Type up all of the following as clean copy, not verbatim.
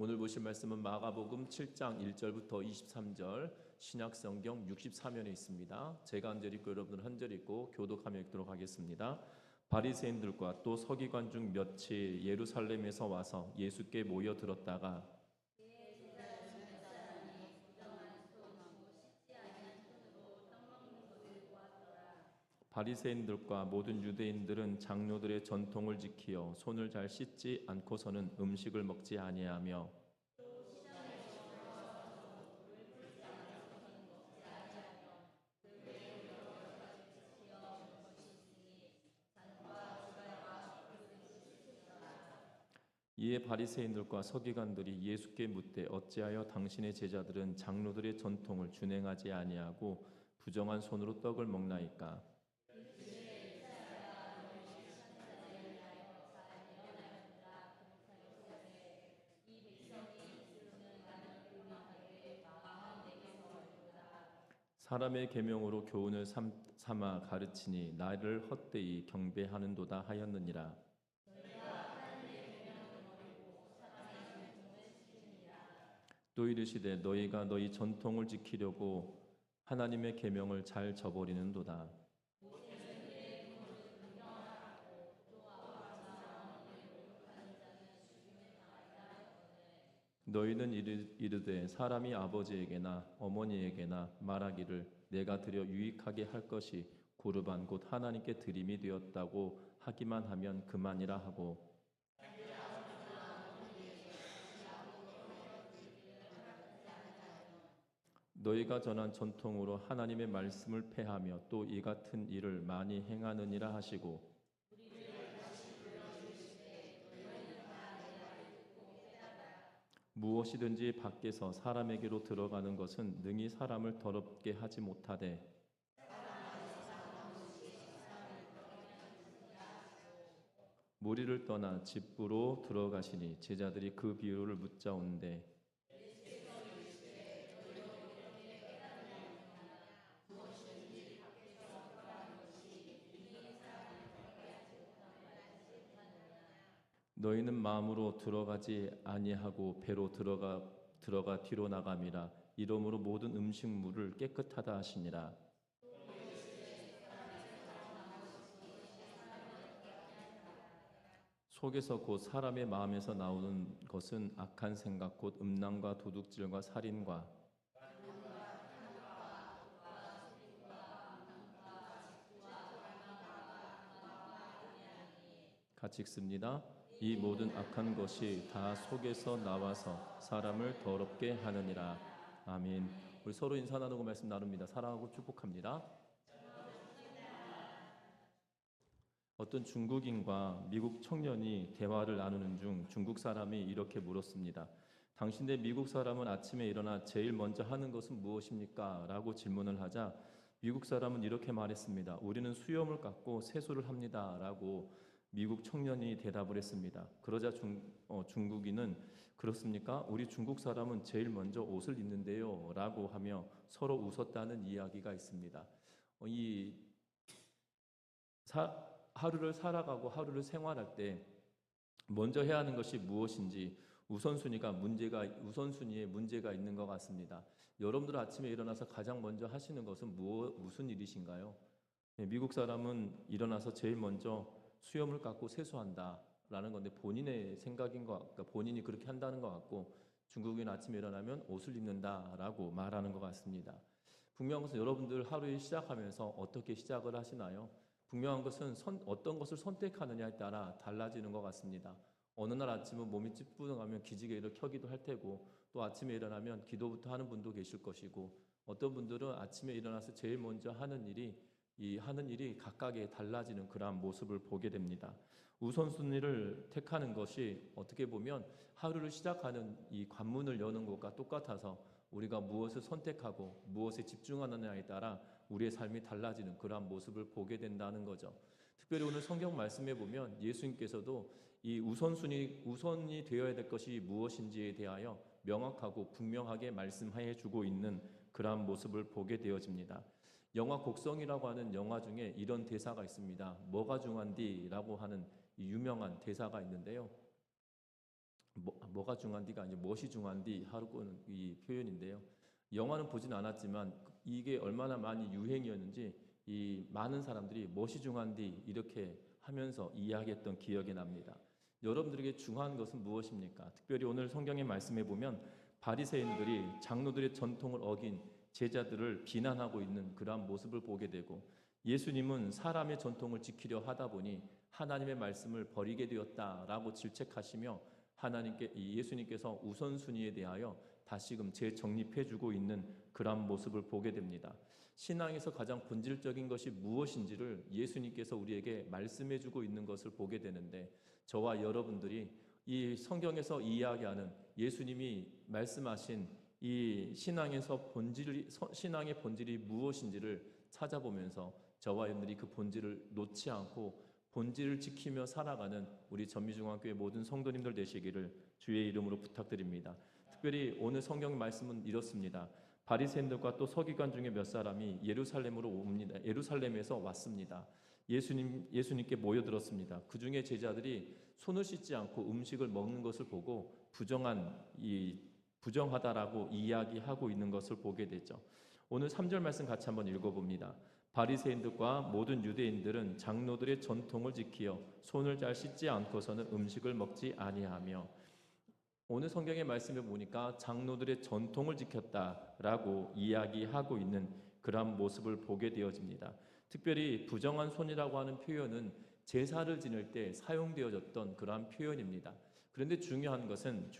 오늘 보실 말씀은 마가복음 7장 1절부터 23절, 신약성경 64면에 있습니다. 제가 한 절 읽고 여러분들 한 절 읽고 교독하며 읽도록 하겠습니다. 바리새인들과 또 서기관 중 몇이 예루살렘에서 와서 예수께 모여 들었다가 바리새인들과 모든 유대인들은 장로들의 전통을 지키어 손을 잘 씻지 않고서는 음식을 먹지 아니하며 이에 바리새인들과 서기관들이 예수께 묻되 어찌하여 당신의 제자들은 장로들의 전통을 준행하지 아니하고 부정한 손으로 떡을 먹나이까? 사람의 계명으로 교훈을 삼아 가르치니 나를 헛되이 경배하는도다 하였느니라. 또 이르시되 너희가 너희 전통을 지키려고 하나님의 계명을 잘 저버리는도다. 너희는 이르되 사람이 아버지에게나 어머니에게나 말하기를 내가 드려 유익하게 할 것이 고르반 곧 하나님께 드림이 되었다고 하기만 하면 그만이라 하고 너희가 전한 전통으로 하나님의 말씀을 폐하며 또 이 같은 일을 많이 행하느니라 하시고 무엇이든지 밖에서 사람에게로 들어가는 것은 능히 사람을 더럽게 하지 못하되 무리를 떠나 집으로 들어가시니 제자들이 그 비유를 묻자온데 너희는 마음으로 들어가지 아니하고 배로 들어가 뒤로 나감이라 이러므로 모든 음식물을 깨끗하다 하시니라. 속에서 곧 사람의 마음에서 나오는 것은 악한 생각 곧 음란과 도둑질과 살인과 같이 읽습니다. 이 모든 악한 것이 다 속에서 나와서 사람을 더럽게 하느니라. 아멘. 우리 서로 인사 나누고 말씀 나눕니다. 사랑하고 축복합니다. 어떤 중국인과 미국 청년이 대화를 나누는 중 중국 사람이 이렇게 물었습니다. 당신네 미국 사람은 아침에 일어나 제일 먼저 하는 것은 무엇입니까? 라고 질문을 하자 미국 사람은 이렇게 말했습니다. 우리는 수염을 깎고 세수를 합니다. 라고 미국 청년이 대답을 했습니다. 그러자 중국인은 그렇습니까? 우리 중국 사람은 제일 먼저 옷을 입는데요. 라고 하며 서로 웃었다는 이야기가 있습니다. 하루를 살아가고 하루를 생활할 때 먼저 해야 하는 것이 무엇인지 우선순위에 문제가 있는 것 같습니다. 여러분들 아침에 일어나서 가장 먼저 하시는 것은 무슨 일이신가요? 미국 사람은 일어나서 제일 먼저 수염을 깎고 세수한다라는 건데 본인의 생각인 것 같고 본인이 그렇게 한다는 것 같고 중국인 아침에 일어나면 옷을 입는다라고 말하는 것 같습니다. 분명한 것은 여러분들 하루에 시작하면서 어떻게 시작을 하시나요? 분명한 것은 어떤 것을 선택하느냐에 따라 달라지는 것 같습니다. 어느 날 아침은 몸이 찌뿌둥하면 기지개를 켜기도 할 테고 또 아침에 일어나면 기도부터 하는 분도 계실 것이고 어떤 분들은 아침에 일어나서 제일 먼저 하는 일이 각각의 달라지는 그러한 모습을 보게 됩니다. 우선순위를 택하는 것이 어떻게 보면 하루를 시작하는 이 관문을 여는 것과 똑같아서 우리가 무엇을 선택하고 무엇에 집중하느냐에 따라 우리의 삶이 달라지는 그러한 모습을 보게 된다는 거죠. 특별히 오늘 성경 말씀에 보면 예수님께서도 이 우선이 되어야 될 것이 무엇인지에 대하여 명확하고 분명하게 말씀해 주고 있는 그러한 모습을 보게 되어집니다. 영화 곡성이라고 하는 영화 중에 이런 대사가 있습니다. 뭐가 중요한디? 라고 하는 유명한 대사가 있는데요. 뭐가 중요한디가 아니고 무엇이 중요한디 하고는 이 표현인데요. 영화는 보진 않았지만 이게 얼마나 많이 유행이었는지 이 많은 사람들이 무엇이 중요한디 이렇게 하면서 이야기했던 기억이 납니다. 여러분들에게 중요한 것은 무엇입니까? 특별히 오늘 성경의 말씀에 보면 바리새인들이 장로들의 전통을 어긴 제자들을 비난하고 있는 그러한 모습을 보게 되고, 예수님은 사람의 전통을 지키려 하다 보니 하나님의 말씀을 버리게 되었다라고 질책하시며 예수님께서 우선순위에 대하여 다시금 재정립해주고 있는 그러한 모습을 보게 됩니다. 신앙에서 가장 본질적인 것이 무엇인지를 예수님께서 우리에게 말씀해주고 있는 것을 보게 되는데, 저와 여러분들이 이 성경에서 이야기하는 예수님이 말씀하신 이 신앙의 본질이 무엇인지를 찾아보면서 저와 여러분들이 그 본질을 놓지 않고 본질을 지키며 살아가는 우리 전미중앙교회 모든 성도님들 되시기를 주의 이름으로 부탁드립니다. 특별히 오늘 성경 말씀은 이렇습니다. 바리새인들과 또 서기관 중에 몇 사람이 예루살렘으로 옵니다. 예루살렘에서 왔습니다. 예수님께 모여들었습니다. 그 중에 제자들이 손을 씻지 않고 음식을 먹는 것을 보고 부정하다라고 이야기하고 있는 것을 보게 되죠. 오늘 3절 말씀 같이 한번 읽어봅니다. 바리새인들과 모든 유대인들은 장로들의 전통을 지키어 손을 잘 씻지 않고서는 음식을 먹지 아니하며, 오늘 성경의 말씀에 보니까 장로들의 전통을 지켰다라고 이야기하고 있는 그런 모습을 보게 되어집니다. 특별히 부정한 손이라고 하는 표현은 제사를 지낼 때 사용되어졌던 그러한 표현입니다. 그런데 중요한 것은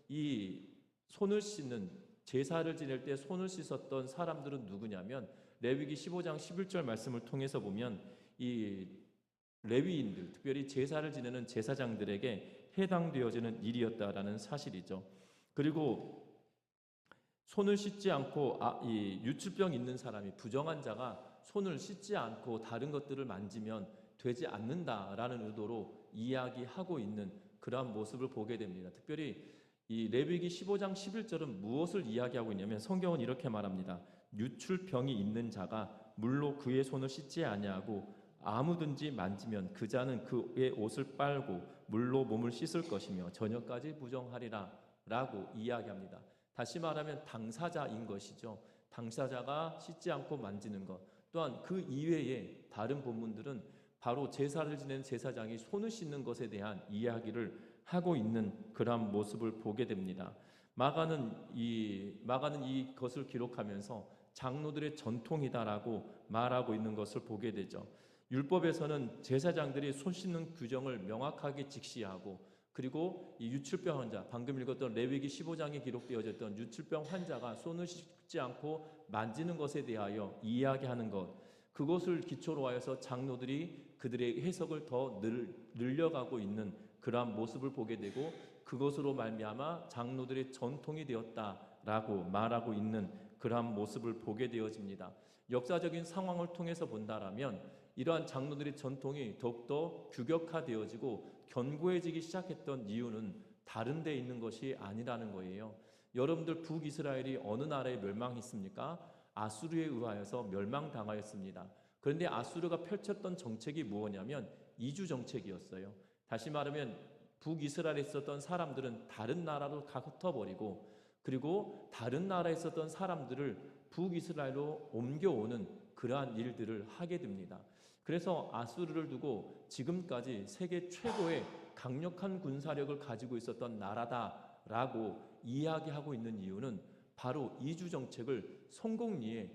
이 손을 씻는, 제사를 지낼 때 손을 씻었던 사람들은 누구냐면 레위기 15장 11절 말씀을 통해서 보면 이 레위인들, 특별히 제사를 지내는 제사장들에게 해당되어지는 일이었다라는 사실이죠. 그리고 손을 씻지 않고 이 유출병 있는 사람이, 부정한 자가 손을 씻지 않고 다른 것들을 만지면 되지 않는다라는 의도로 이야기하고 있는 그러한 모습을 보게 됩니다. 특별히 이 레위기 15장 11절은 무엇을 이야기하고 있냐면 성경은 이렇게 말합니다. 유출병이 있는 자가 물로 그의 손을 씻지 아니하고 아무든지 만지면 그 자는 그의 옷을 빨고 물로 몸을 씻을 것이며 저녁까지 부정하리라 라고 이야기합니다. 다시 말하면 당사자인 것이죠. 당사자가 씻지 않고 만지는 것, 또한 그 이외에 다른 본문들은 바로 제사를 지낸 제사장이 손을 씻는 것에 대한 이야기를 하고 있는 그러한 모습을 보게 됩니다. 마가는 이것을 기록하면서 장로들의 전통이다라고 말하고 있는 것을 보게 되죠. 율법에서는 제사장들이 손 씻는 규정을 명확하게 직시하고, 그리고 이 유출병 환자, 방금 읽었던 레위기 15장에 기록되어졌던 유출병 환자가 손을 씻지 않고 만지는 것에 대하여 이야기하는 것, 그것을 기초로 하여서 장로들이 그들의 해석을 더 늘려가고 있는 그러한 모습을 보게 되고, 그것으로 말미암아 장로들의 전통이 되었다라고 말하고 있는 그러한 모습을 보게 되어집니다. 역사적인 상황을 통해서 본다라면 이러한 장로들의 전통이 더욱더 규격화되어지고 견고해지기 시작했던 이유는 다른 데 있는 것이 아니라는 거예요. 여러분들, 북이스라엘이 어느 나라에 멸망했습니까? 아수르에 의하여서 멸망당하였습니다. 그런데 아수르가 펼쳤던 정책이 무엇이냐면 이주 정책이었어요. 다시 말하면 북이스라엘에 있었던 사람들은 다른 나라로 흩어버리고, 그리고 다른 나라에 있었던 사람들을 북이스라엘로 옮겨오는 그러한 일들을 하게 됩니다. 그래서 아수르를 두고 지금까지 세계 최고의 강력한 군사력을 가지고 있었던 나라다라고 이야기하고 있는 이유는 바로 이주 정책을 성공했기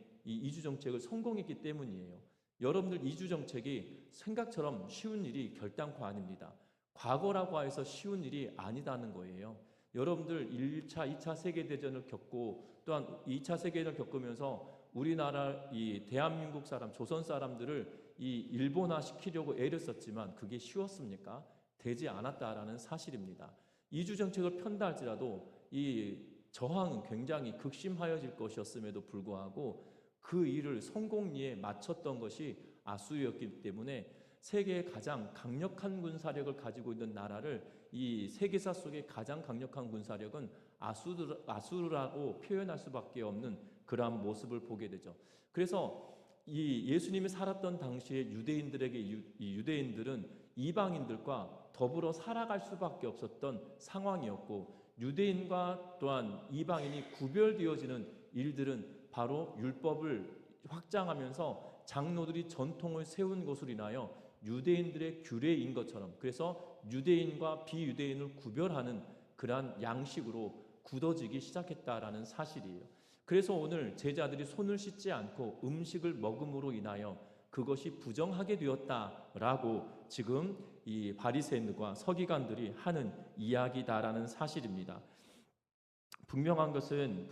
때문이에요. 여러분들, 이주 정책이 생각처럼 쉬운 일이 결단코 아닙니다. 과거라고 해서 쉬운 일이 아니다는 거예요. 여러분들 1차, 2차 세계대전을 겪고 또한 2차 세계대전을 겪으면서 우리나라 이 대한민국 사람, 조선 사람들을 이 일본화 시키려고 애를 썼지만 그게 쉬웠습니까? 되지 않았다라는 사실입니다. 이주 정책을 편다 할지라도 이 저항은 굉장히 극심하여질 것이었음에도 불구하고 그 일을 성공리에 마쳤던 것이 아수르였기 때문에 세계의 가장 강력한 군사력을 가지고 있는 나라를, 이 세계사 속의 가장 강력한 군사력은 아수르라고 표현할 수밖에 없는 그러한 모습을 보게 되죠. 그래서 이 예수님이 살았던 당시에 유대인들은 이방인들과 더불어 살아갈 수밖에 없었던 상황이었고, 유대인과 또한 이방인이 구별되어지는 일들은 바로 율법을 확장하면서 장로들이 전통을 세운 것으로 인하여 유대인들의 규례인 것처럼, 그래서 유대인과 비유대인을 구별하는 그러한 양식으로 굳어지기 시작했다라는 사실이에요. 그래서 오늘 제자들이 손을 씻지 않고 음식을 먹음으로 인하여 그것이 부정하게 되었다라고 지금 이 바리새인과 서기관들이 하는 이야기다라는 사실입니다. 분명한 것은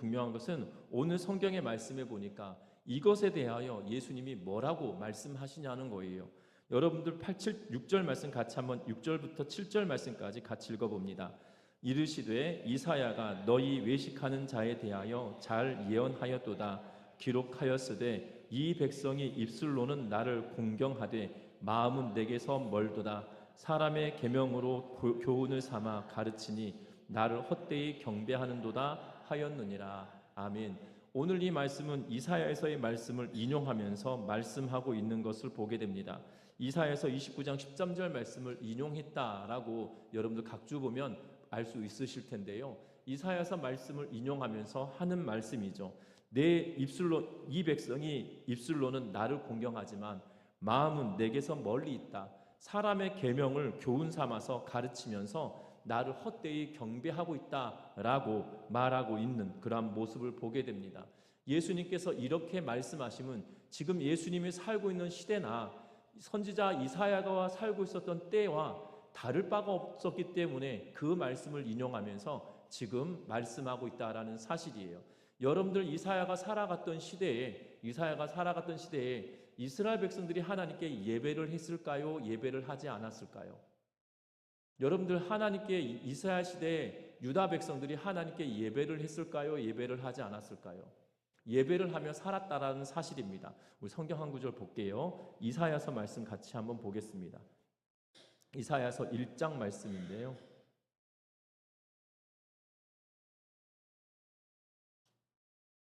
오늘 성경의 말씀에 보니까 이것에 대하여 예수님이 뭐라고 말씀하시냐는 거예요. 여러분들 6절 말씀 같이 한번 6절부터 7절 말씀까지 같이 읽어봅니다. 이르시되 이사야가 너희 외식하는 자에 대하여 잘 예언하였도다. 기록하였으되 이 백성이 입술로는 나를 공경하되 마음은 내게서 멀도다. 사람의 계명으로 교훈을 삼아 가르치니 나를 헛되이 경배하는도다 하였느니라. 아멘. 오늘 이 말씀은 이사야에서의 말씀을 인용하면서 말씀하고 있는 것을 보게 됩니다. 이사야에서 29장 13절 말씀을 인용했다라고 여러분들 각주 보면 알 수 있으실 텐데요. 이사야서 말씀을 인용하면서 하는 말씀이죠. 이 백성이 입술로는 나를 공경하지만 마음은 내게서 멀리 있다. 사람의 계명을 교훈 삼아서 가르치면서 나를 헛되이 경배하고 있다라고 말하고 있는 그러한 모습을 보게 됩니다. 예수님께서 이렇게 말씀하시면 지금 예수님이 살고 있는 시대나 선지자 이사야가 살고 있었던 때와 다를 바가 없었기 때문에 그 말씀을 인용하면서 지금 말씀하고 있다라는 사실이에요. 여러분들 이사야가 살아갔던 시대에 이스라엘 백성들이 하나님께 예배를 했을까요? 예배를 하지 않았을까요? 여러분들 하나님께 이스라엘 시대에 유다 백성들이 하나님께 예배를 했을까요? 예배를 하지 않았을까요? 예배를 하며 살았다라는 사실입니다. 우리 성경 한 구절 볼게요. 이사야서 말씀 같이 한번 보겠습니다. 이사야서 1장 말씀인데요.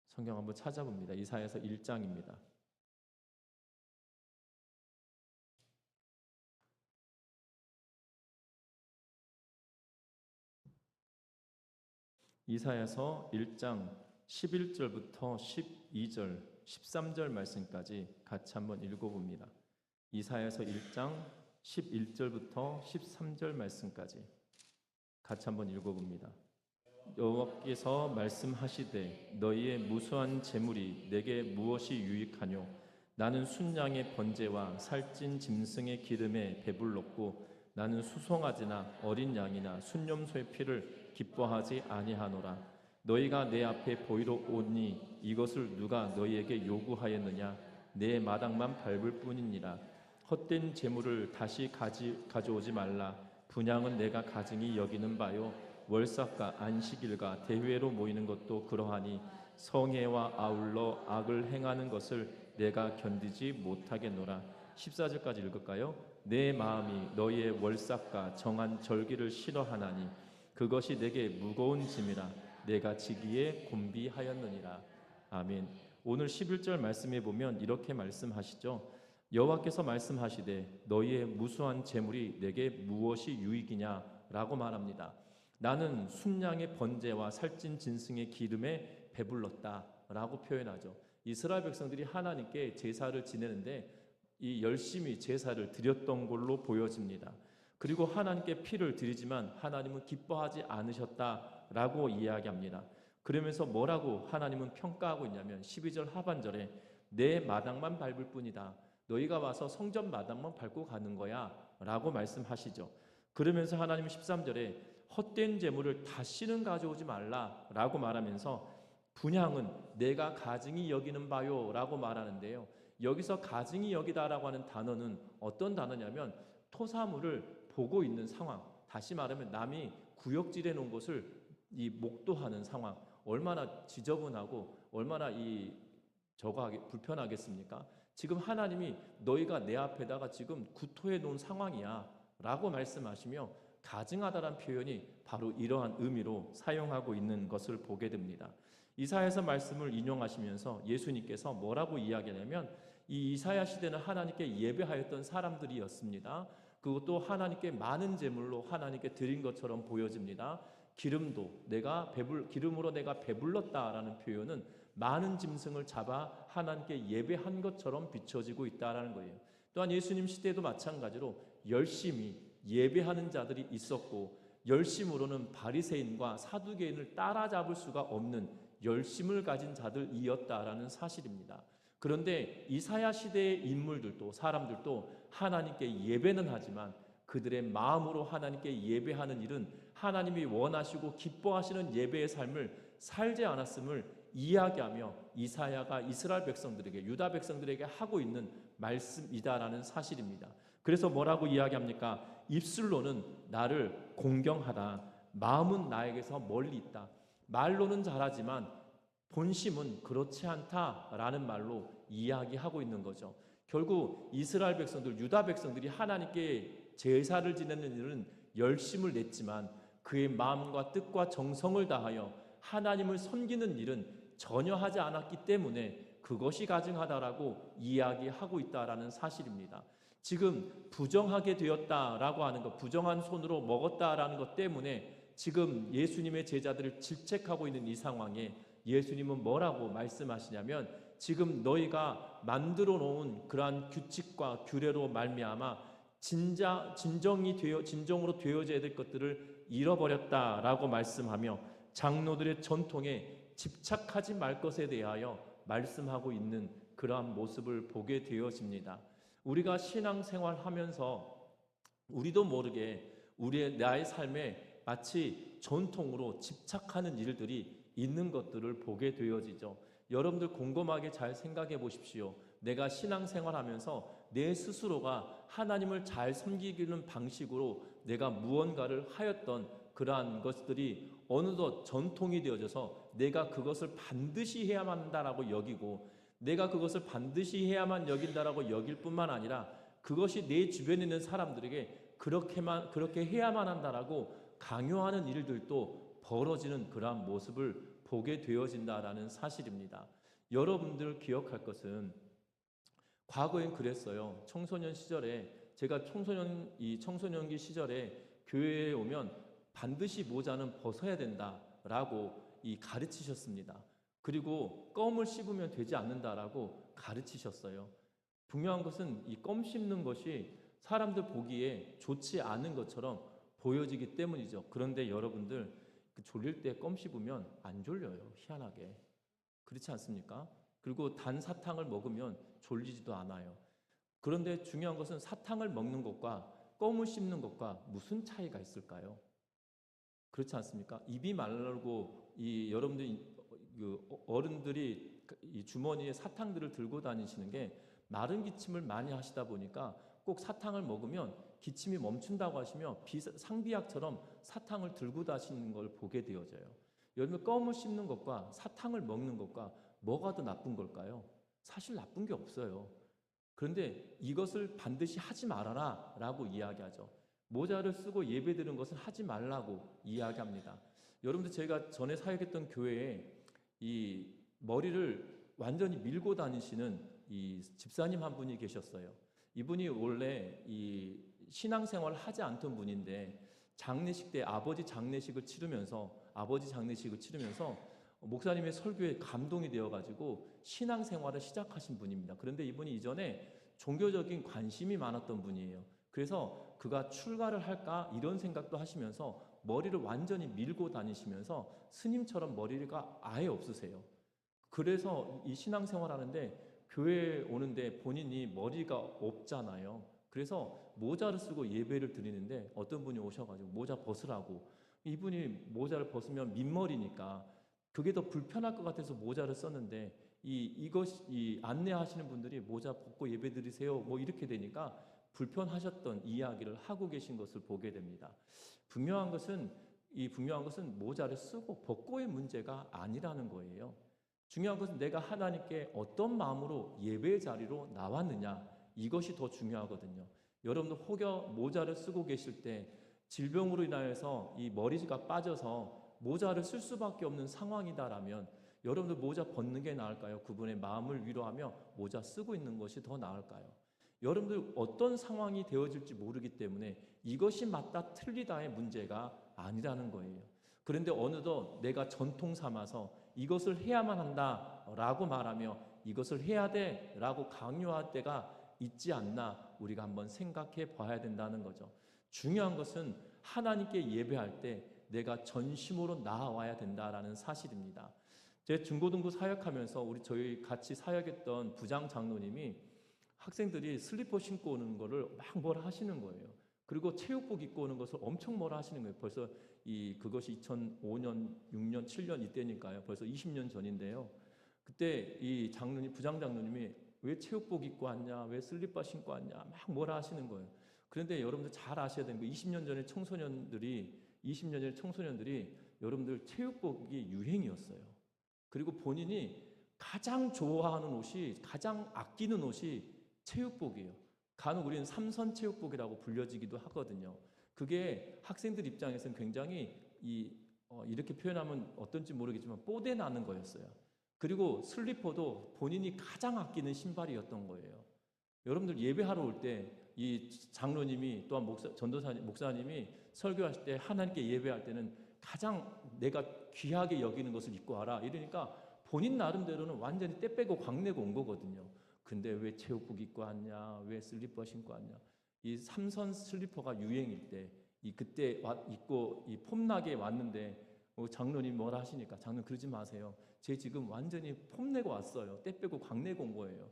성경 한번 찾아봅니다. 이사야서 1장입니다. 이사야서 1장 11절부터 12절, 13절 말씀까지 같이 한번 읽어봅니다. 이사야서 1장 11절부터 13절 말씀까지 같이 한번 읽어봅니다. 여호와께서 말씀하시되 너희의 무수한 재물이 내게 무엇이 유익하뇨? 나는 순양의 번제와 살찐 짐승의 기름에 배불렀고 나는 수송아지나 어린 양이나 순염소의 피를 기뻐하지 아니하노라. 너희가 내 앞에 보이러 오니 이것을 누가 너희에게 요구하였느냐? 내 마당만 밟을 뿐이니라. 헛된 재물을 다시 가져오지 말라. 분향은 내가 가증히 여기는 바요. 월삭과 안식일과 대회로 모이는 것도 그러하니 성회와 아울러 악을 행하는 것을 내가 견디지 못하겠노라. 14절까지 읽을까요? 내 마음이 너희의 월삭과 정한 절기를 싫어하나니 그것이 내게 무거운 짐이라. 내가 지기에 곤비하였느니라. 아멘. 오늘 11절 말씀에 보면 이렇게 말씀하시죠. 여호와께서 말씀하시되 너희의 무수한 재물이 내게 무엇이 유익이냐라고 말합니다. 나는 순양의 번제와 살찐 짐승의 기름에 배불렀다라고 표현하죠. 이스라엘 백성들이 하나님께 제사를 지내는데 이 열심히 제사를 드렸던 걸로 보여집니다. 그리고 하나님께 피를 드리지만 하나님은 기뻐하지 않으셨다라고 이야기합니다. 그러면서 뭐라고 하나님은 평가하고 있냐면 12절 하반절에 내 마당만 밟을 뿐이다. 너희가 와서 성전 마당만 밟고 가는 거야 라고 말씀하시죠. 그러면서 하나님은 13절에 헛된 재물을 다시는 가져오지 말라라고 말하면서 분향은 내가 가증히 여기는 바요 라고 말하는데요. 여기서 가증히 여기다라고 하는 단어는 어떤 단어냐면 토사물을 보고 있는 상황, 다시 말하면 남이 구역질해 놓은 것을 이 목도하는 상황, 얼마나 지저분하고 얼마나 불편하겠습니까? 지금 하나님이 너희가 내 앞에다가 지금 구토해 놓은 상황이야 라고 말씀하시며 가증하다란 표현이 바로 이러한 의미로 사용하고 있는 것을 보게 됩니다. 이사야서 말씀을 인용하시면서 예수님께서 뭐라고 이야기하냐면 이 이사야 시대는 하나님께 예배하였던 사람들이었습니다. 그것도 하나님께 많은 제물로 하나님께 드린 것처럼 보여집니다. 기름도 기름으로 내가 배불렀다라는 표현은 많은 짐승을 잡아 하나님께 예배한 것처럼 비춰지고 있다라는 거예요. 또한 예수님 시대도 마찬가지로 열심히 예배하는 자들이 있었고, 열심으로는 바리새인과 사두개인을 따라잡을 수가 없는 열심을 가진 자들이었다라는 사실입니다. 그런데 이사야 시대의 인물들도, 사람들도 하나님께 예배는 하지만 그들의 마음으로 하나님께 예배하는 일은 하나님이 원하시고 기뻐하시는 예배의 삶을 살지 않았음을 이야기하며 이사야가 이스라엘 백성들에게, 유다 백성들에게 하고 있는 말씀이다라는 사실입니다. 그래서 뭐라고 이야기합니까? 입술로는 나를 공경하다, 마음은 나에게서 멀리 있다. 말로는 잘하지만 본심은 그렇지 않다라는 말로 이야기하고 있는 거죠. 결국 이스라엘 백성들, 유다 백성들이 하나님께 제사를 지내는 일은 열심을 냈지만 그의 마음과 뜻과 정성을 다하여 하나님을 섬기는 일은 전혀 하지 않았기 때문에 그것이 가증하다라고 이야기하고 있다라는 사실입니다. 지금 부정하게 되었다라고 하는 것, 부정한 손으로 먹었다라는 것 때문에 지금 예수님의 제자들을 질책하고 있는 이 상황에 예수님은 뭐라고 말씀하시냐면, 지금 너희가 만들어 놓은 그러한 규칙과 규례로 말미암아 진정으로 되어져야 될 것들을 잃어버렸다라고 말씀하며 장로들의 전통에 집착하지 말 것에 대하여 말씀하고 있는 그러한 모습을 보게 되어집니다. 우리가 신앙생활하면서 우리도 모르게 나의 삶에 마치 전통으로 집착하는 일들이 있는 것들을 보게 되어지죠. 여러분들 곰곰하게 잘 생각해 보십시오. 내가 신앙생활하면서 내 스스로가 하나님을 잘 섬기는 방식으로 내가 무언가를 하였던 그러한 것들이 어느덧 전통이 되어져서 내가 그것을 반드시 해야만 한다라고 여기고, 내가 그것을 반드시 해야만 여긴다라고 여길 뿐만 아니라 그것이 내 주변에 있는 사람들에게 그렇게 해야만 한다라고 강요하는 일들도 벌어지는 그러한 모습을 보게 되어진다라는 사실입니다. 여러분들 기억할 것은 과거엔 그랬어요. 청소년 시절에, 제가 청소년기 시절에 교회에 오면 반드시 모자는 벗어야 된다라고 가르치셨습니다. 그리고 껌을 씹으면 되지 않는다라고 가르치셨어요. 분명한 것은 이 껌 씹는 것이 사람들 보기에 좋지 않은 것처럼 보여지기 때문이죠. 그런데 여러분들 졸릴 때 껌 씹으면 안 졸려요. 희한하게. 그렇지 않습니까? 그리고 단 사탕을 먹으면 졸리지도 않아요. 그런데 중요한 것은 사탕을 먹는 것과 껌을 씹는 것과 무슨 차이가 있을까요? 그렇지 않습니까? 입이 마르고 여러분들이 어른들이 이 주머니에 사탕들을 들고 다니시는 게 마른 기침을 많이 하시다 보니까 꼭 사탕을 먹으면 기침이 멈춘다고 하시며 상비약처럼 사탕을 들고 다니시는 걸 보게 되어져요. 여러분, 껌을 씹는 것과 사탕을 먹는 것과 뭐가 더 나쁜 걸까요? 사실 나쁜 게 없어요. 그런데 이것을 반드시 하지 말아라 라고 이야기하죠. 모자를 쓰고 예배드리는 것은 하지 말라고 이야기합니다. 여러분들, 제가 전에 사역했던 교회에 이 머리를 완전히 밀고 다니시는 이 집사님 한 분이 계셨어요. 이분이 원래 이 신앙생활을 하지 않던 분인데 장례식 때 아버지 장례식을 치르면서 목사님의 설교에 감동이 되어가지고 신앙생활을 시작하신 분입니다. 그런데 이분이 이전에 종교적인 관심이 많았던 분이에요. 그래서 그가 출가를 할까 이런 생각도 하시면서 머리를 완전히 밀고 다니시면서 스님처럼 머리가 아예 없으세요. 그래서 이 신앙생활 하는데 교회에 오는데 본인이 머리가 없잖아요. 그래서 모자를 쓰고 예배를 드리는데 어떤 분이 오셔가지고 모자 벗으라고, 이분이 모자를 벗으면 민머리니까 그게 더 불편할 것 같아서 모자를 썼는데 이 안내하시는 분들이 모자 벗고 예배 드리세요 뭐 이렇게 되니까 불편하셨던 이야기를 하고 계신 것을 보게 됩니다. 분명한 것은 모자를 쓰고 벗고의 문제가 아니라는 거예요. 중요한 것은 내가 하나님께 어떤 마음으로 예배의 자리로 나왔느냐, 이것이 더 중요하거든요. 여러분들 혹여 모자를 쓰고 계실 때 질병으로 인하여서 이 머리가 빠져서 모자를 쓸 수밖에 없는 상황이다라면 여러분들 모자 벗는 게 나을까요? 그분의 마음을 위로하며 모자 쓰고 있는 것이 더 나을까요? 여러분들 어떤 상황이 되어질지 모르기 때문에 이것이 맞다 틀리다의 문제가 아니라는 거예요. 그런데 어느덧 내가 전통 삼아서 이것을 해야만 한다라고 말하며 이것을 해야 돼라고 강요할 때가 있지 않나 우리가 한번 생각해 봐야 된다는 거죠. 중요한 것은 하나님께 예배할 때 내가 전심으로 나아와야 된다라는 사실입니다. 제 중고등부 사역하면서 저희 같이 사역했던 부장 장로님이 학생들이 슬리퍼 신고 오는 거를 막 뭐라 하시는 거예요. 그리고 체육복 입고 오는 것을 엄청 뭐라 하시는 거예요. 벌써 그것이 2005년, 6년, 7년 이때니까요. 벌써 20년 전인데요. 그때 이 부장 장로님이 왜 체육복 입고 왔냐, 왜 슬리퍼 신고 왔냐, 막 뭐라 하시는 거예요. 그런데 여러분들 잘 아셔야 되는 거, 20년 전에 청소년들이 여러분들 체육복이 유행이었어요. 그리고 본인이 가장 좋아하는 옷이, 가장 아끼는 옷이 체육복이에요. 간혹 우리는 삼선 체육복이라고 불려지기도 하거든요. 그게 학생들 입장에서는 굉장히 이렇게 표현하면 어떤지 모르겠지만 뽀대 나는 거였어요. 그리고 슬리퍼도 본인이 가장 아끼는 신발이었던 거예요. 여러분들 예배하러 올 때 이 장로님이 또한 목사님이 설교하실 때 하나님께 예배할 때는 가장 내가 귀하게 여기는 것을 입고 와라 이러니까 본인 나름대로는 완전히 떼 빼고 광내고 온 거거든요. 근데 왜 체육복 입고 왔냐, 왜 슬리퍼 신고 왔냐. 이 삼선 슬리퍼가 유행일 때 그때 입고 폼나게 왔는데 장로님 뭐라 하시니까 장로님 그러지 마세요. 제 지금 완전히 폼내고 왔어요. 떼 빼고 광내고 온 거예요.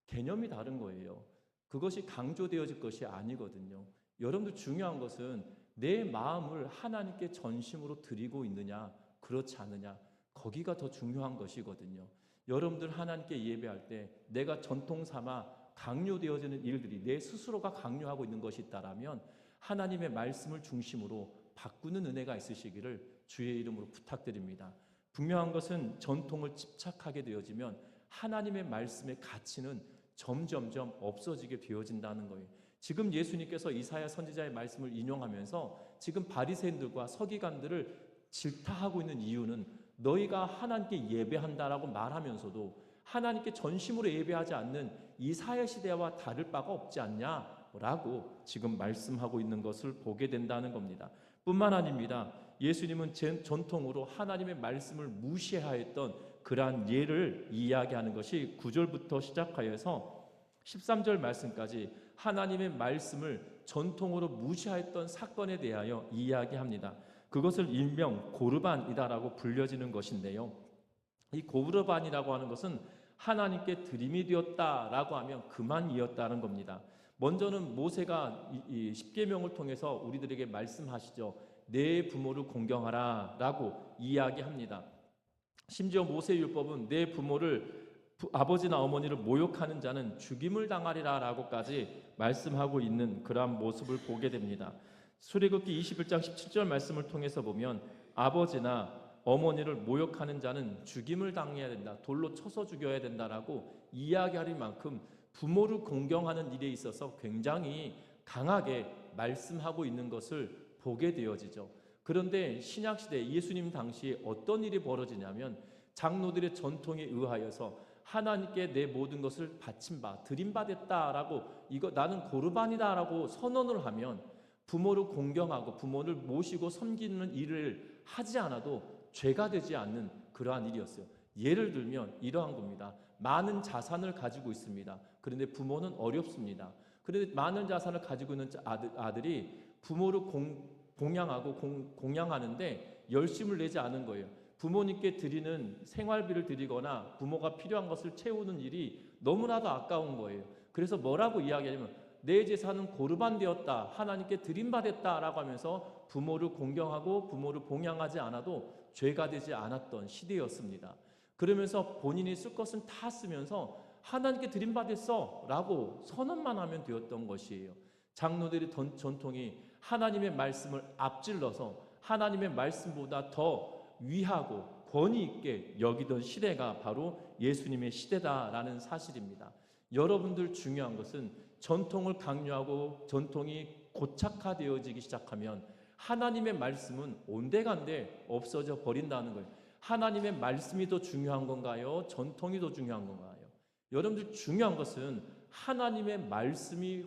개념이 다른 거예요. 그것이 강조되어질 것이 아니거든요. 여러분들 중요한 것은 내 마음을 하나님께 전심으로 드리고 있느냐 그렇지 않느냐 거기가 더 중요한 것이거든요. 여러분들 하나님께 예배할 때 내가 전통 삼아 강요되어지는 일들이 내 스스로가 강요하고 있는 것이 있다라면 하나님의 말씀을 중심으로 바꾸는 은혜가 있으시기를 주의 이름으로 부탁드립니다. 분명한 것은 전통을 집착하게 되어지면 하나님의 말씀의 가치는 점점점 없어지게 되어진다는 거예요. 지금 예수님께서 이사야 선지자의 말씀을 인용하면서 지금 바리새인들과 서기관들을 질타하고 있는 이유는 너희가 하나님께 예배한다라고 말하면서도 하나님께 전심으로 예배하지 않는 이사야 시대와 다를 바가 없지 않냐라고 지금 말씀하고 있는 것을 보게 된다는 겁니다. 뿐만 아닙니다. 예수님은 전통으로 하나님의 말씀을 무시하였던 그러한 예를 이야기하는 것이 9절부터 시작하여서 13절 말씀까지 하나님의 말씀을 전통으로 무시하였던 사건에 대하여 이야기합니다. 그것을 일명 고르반이다라고 불려지는 것인데요. 이 고르반이라고 하는 것은 하나님께 드림이 되었다라고 하면 그만이었다는 겁니다. 먼저는 모세가 이 십계명을 통해서 우리들에게 말씀하시죠. 내 부모를 공경하라라고 이야기합니다. 심지어 모세율법은 내 부모를 아버지나 어머니를 모욕하는 자는 죽임을 당하리라라고까지 말씀하고 있는 그러한 모습을 보게 됩니다. 출애굽기 21장 17절 말씀을 통해서 보면 아버지나 어머니를 모욕하는 자는 죽임을 당해야 된다. 돌로 쳐서 죽여야 된다라고 이야기할 만큼 부모를 공경하는 일에 있어서 굉장히 강하게 말씀하고 있는 것을 보게 되어지죠. 그런데 신약시대 예수님 당시에 어떤 일이 벌어지냐면 장로들의 전통에 의하여서 하나님께 내 모든 것을 바친 드림받았다라고 이거 나는 고르반이다라고 선언을 하면 부모를 공경하고 부모를 모시고 섬기는 일을 하지 않아도 죄가 되지 않는 그러한 일이었어요. 예를 들면 이러한 겁니다. 많은 자산을 가지고 있습니다. 그런데 부모는 어렵습니다. 그런데 많은 자산을 가지고 있는 아들이 부모를 공양하는데 열심을 내지 않은 거예요. 부모님께 드리는 생활비를 드리거나 부모가 필요한 것을 채우는 일이 너무나도 아까운 거예요. 그래서 뭐라고 이야기하냐면 내 재산은 고르반 되었다. 하나님께 드림받았다라고 하면서 부모를 공경하고 부모를 봉양하지 않아도 죄가 되지 않았던 시대였습니다. 그러면서 본인이 쓸 것은 다 쓰면서 하나님께 드림받았어 라고 선언만 하면 되었던 것이에요. 장로들의 전통이 하나님의 말씀을 앞질러서 하나님의 말씀보다 더 위하고 권위 있게 여기던 시대가 바로 예수님의 시대다라는 사실입니다. 여러분들 중요한 것은 전통을 강요하고 전통이 고착화되어지기 시작하면 하나님의 말씀은 온데간데 없어져 버린다는 거예요. 하나님의 말씀이 더 중요한 건가요? 전통이 더 중요한 건가요? 여러분들 중요한 것은 하나님의 말씀이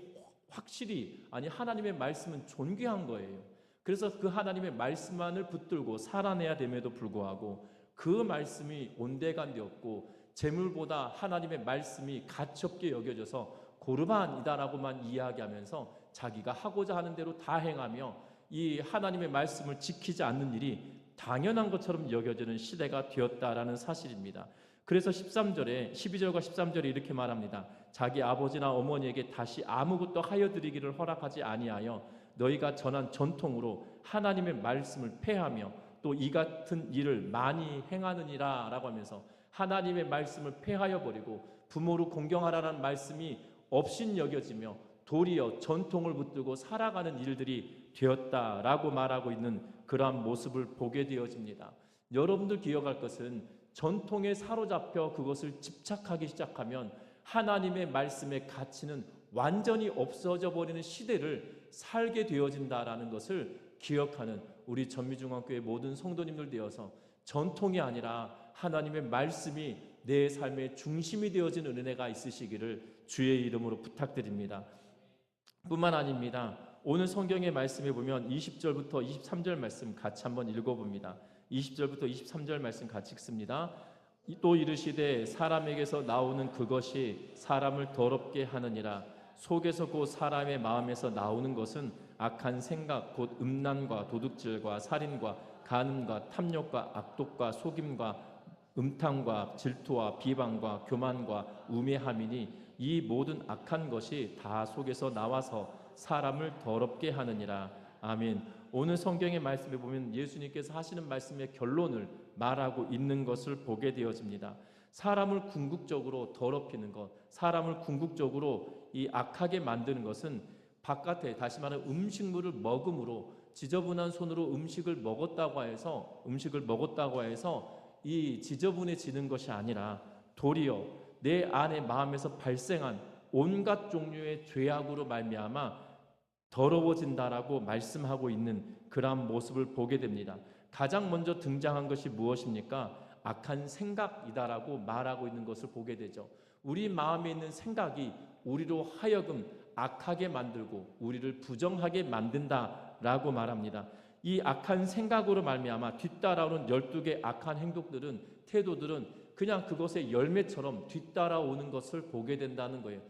확실히, 아니 하나님의 말씀은 존귀한 거예요. 그래서 그 하나님의 말씀만을 붙들고 살아내야 됨에도 불구하고 그 말씀이 온데간데없고 재물보다 하나님의 말씀이 가치없게 여겨져서 고르반이다라고만 이야기하면서 자기가 하고자 하는 대로 다 행하며 이 하나님의 말씀을 지키지 않는 일이 당연한 것처럼 여겨지는 시대가 되었다라는 사실입니다. 그래서 12절과 13절에 이렇게 말합니다. 자기 아버지나 어머니에게 다시 아무것도 하여 드리기를 허락하지 아니하여 너희가 전한 전통으로 하나님의 말씀을 폐하며 또 이 같은 일을 많이 행하느니라 라고 하면서 하나님의 말씀을 폐하여 버리고 부모를 공경하라는 말씀이 없인 여겨지며 도리어 전통을 붙들고 살아가는 일들이 되었다라고 말하고 있는 그러한 모습을 보게 되어집니다. 여러분들 기억할 것은 전통에 사로잡혀 그것을 집착하기 시작하면 하나님의 말씀의 가치는 완전히 없어져 버리는 시대를 살게 되어진다라는 것을 기억하는 우리 전미중앙교회 모든 성도님들 되어서 전통이 아니라 하나님의 말씀이 내 삶의 중심이 되어지는 은혜가 있으시기를 주의 이름으로 부탁드립니다. 뿐만 아닙니다. 오늘 성경의 말씀에 보면 20절부터 23절 말씀 같이 한번 읽어봅니다. 20절부터 23절 말씀 같이 읽습니다. 또 이르시되 사람에게서 나오는 그것이 사람을 더럽게 하느니라. 속에서 곧 사람의 마음에서 나오는 것은 악한 생각 곧 음란과 도둑질과 살인과 간음과 탐욕과 악독과 속임과 음탕과 질투와 비방과 교만과 우매함이니 이 모든 악한 것이 다 속에서 나와서 사람을 더럽게 하느니라. 아멘. 오늘 성경의 말씀에 보면 예수님께서 하시는 말씀의 결론을 말하고 있는 것을 보게 되어집니다. 사람을 궁극적으로 더럽히는 것, 사람을 궁극적으로 이 악하게 만드는 것은 바깥에, 다시 말하면 음식물을 먹음으로 지저분한 손으로 음식을 먹었다고 해서 이 지저분해지는 것이 아니라 도리어 내 안의 마음에서 발생한 온갖 종류의 죄악으로 말미암아 더러워진다라고 말씀하고 있는 그러한 모습을 보게 됩니다. 가장 먼저 등장한 것이 무엇입니까? 악한 생각이다라고 말하고 있는 것을 보게 되죠. 우리 마음에 있는 생각이 우리로 하여금 악하게 만들고 우리를 부정하게 만든다라고 말합니다. 이 악한 생각으로 말미암아 뒤따라오는 12개의 악한 행동들은, 태도들은 그냥 그것의 열매처럼 뒤따라오는 것을 보게 된다는 거예요.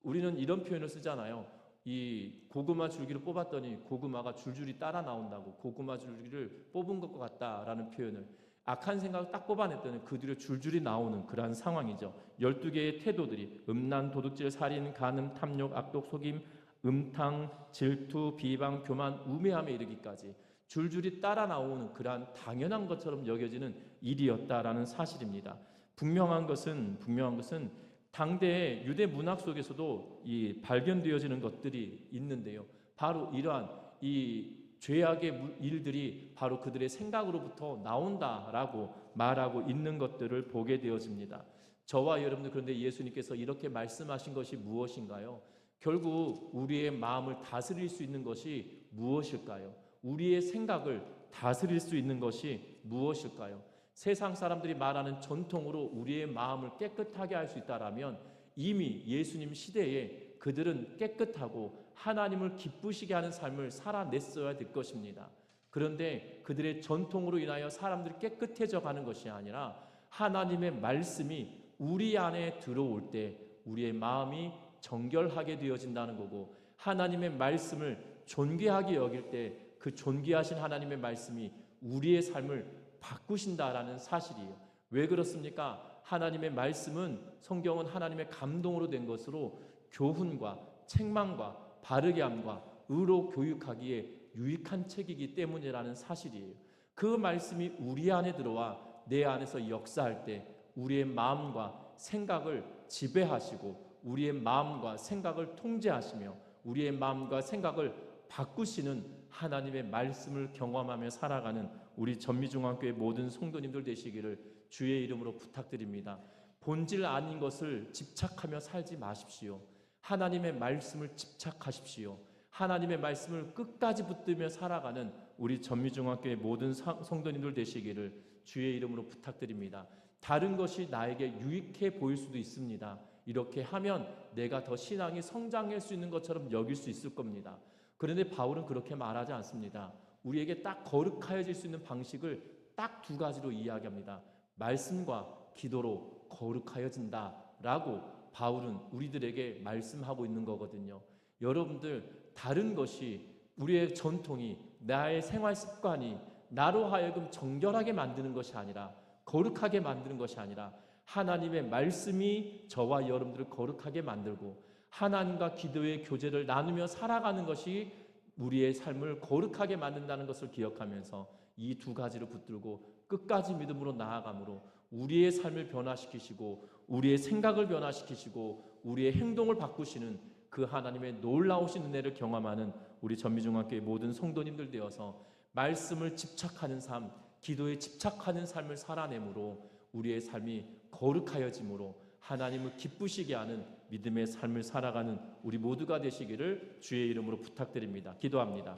우리는 이런 표현을 쓰잖아요. 이 고구마 줄기를 뽑았더니 고구마가 줄줄이 따라 나온다고, 고구마 줄기를 뽑은 것 같다라는 표현을, 악한 생각을 딱 뽑아냈더니 그 뒤로 줄줄이 나오는 그러한 상황이죠. 12개의 태도들이 음란, 도둑질, 살인, 간음, 탐욕, 악독, 속임, 음탕, 질투, 비방, 교만, 우매함에 이르기까지 줄줄이 따라 나오는 그러한 당연한 것처럼 여겨지는 일이었다라는 사실입니다. 분명한 것은 당대의 유대 문학 속에서도 이 발견되어지는 것들이 있는데요. 바로 이러한 이 죄악의 일들이 바로 그들의 생각으로부터 나온다라고 말하고 있는 것들을 보게 되어집니다. 저와 여러분들, 그런데 예수님께서 이렇게 말씀하신 것이 무엇인가요? 결국 우리의 마음을 다스릴 수 있는 것이 무엇일까요? 우리의 생각을 다스릴 수 있는 것이 무엇일까요? 세상 사람들이 말하는 전통으로 우리의 마음을 깨끗하게 할 수 있다라면 이미 예수님 시대에 그들은 깨끗하고 하나님을 기쁘시게 하는 삶을 살아냈어야 될 것입니다. 그런데 그들의 전통으로 인하여 사람들이 깨끗해져 가는 것이 아니라 하나님의 말씀이 우리 안에 들어올 때 우리의 마음이 정결하게 되어진다는 거고, 하나님의 말씀을 존귀하게 여길 때 그 존귀하신 하나님의 말씀이 우리의 삶을 바꾸신다라는 사실이에요. 왜 그렇습니까? 하나님의 말씀은, 성경은 하나님의 감동으로 된 것으로 교훈과 책망과 바르게 함과 의로 교육하기에 유익한 책이기 때문이라는 사실이에요. 그 말씀이 우리 안에 들어와 내 안에서 역사할 때 우리의 마음과 생각을 지배하시고 우리의 마음과 생각을 통제하시며 우리의 마음과 생각을 바꾸시는 하나님의 말씀을 경험하며 살아가는 우리 전미중앙교회 모든 성도님들 되시기를 주의 이름으로 부탁드립니다. 본질 아닌 것을 집착하며 살지 마십시오. 하나님의 말씀을 집착하십시오. 하나님의 말씀을 끝까지 붙들며 살아가는 우리 전미중앙교회 모든 성도님들 되시기를 주의 이름으로 부탁드립니다. 다른 것이 나에게 유익해 보일 수도 있습니다. 이렇게 하면 내가 더 신앙이 성장할 수 있는 것처럼 여길 수 있을 겁니다. 그런데 바울은 그렇게 말하지 않습니다. 우리에게 딱 거룩하여질 수 있는 방식을 딱 두 가지로 이야기합니다. 말씀과 기도로 거룩하여진다라고 바울은 우리들에게 말씀하고 있는 거거든요. 여러분들, 다른 것이, 우리의 전통이, 나의 생활 습관이 나로 하여금 정결하게 만드는 것이 아니라, 거룩하게 만드는 것이 아니라, 하나님의 말씀이 저와 여러분들을 거룩하게 만들고 하나님과 기도의 교제를 나누며 살아가는 것이 우리의 삶을 거룩하게 만든다는 것을 기억하면서 이 두 가지를 붙들고 끝까지 믿음으로 나아감으로 우리의 삶을 변화시키시고 우리의 생각을 변화시키시고 우리의 행동을 바꾸시는 그 하나님의 놀라우신 은혜를 경험하는 우리 전미중학교의 모든 성도님들 되어서 말씀을 집착하는 삶, 기도에 집착하는 삶을 살아내므로 우리의 삶이 거룩하여짐으로 하나님을 기쁘시게 하는 믿음의 삶을 살아가는 우리 모두가 되시기를 주의 이름으로 부탁드립니다. 기도합니다.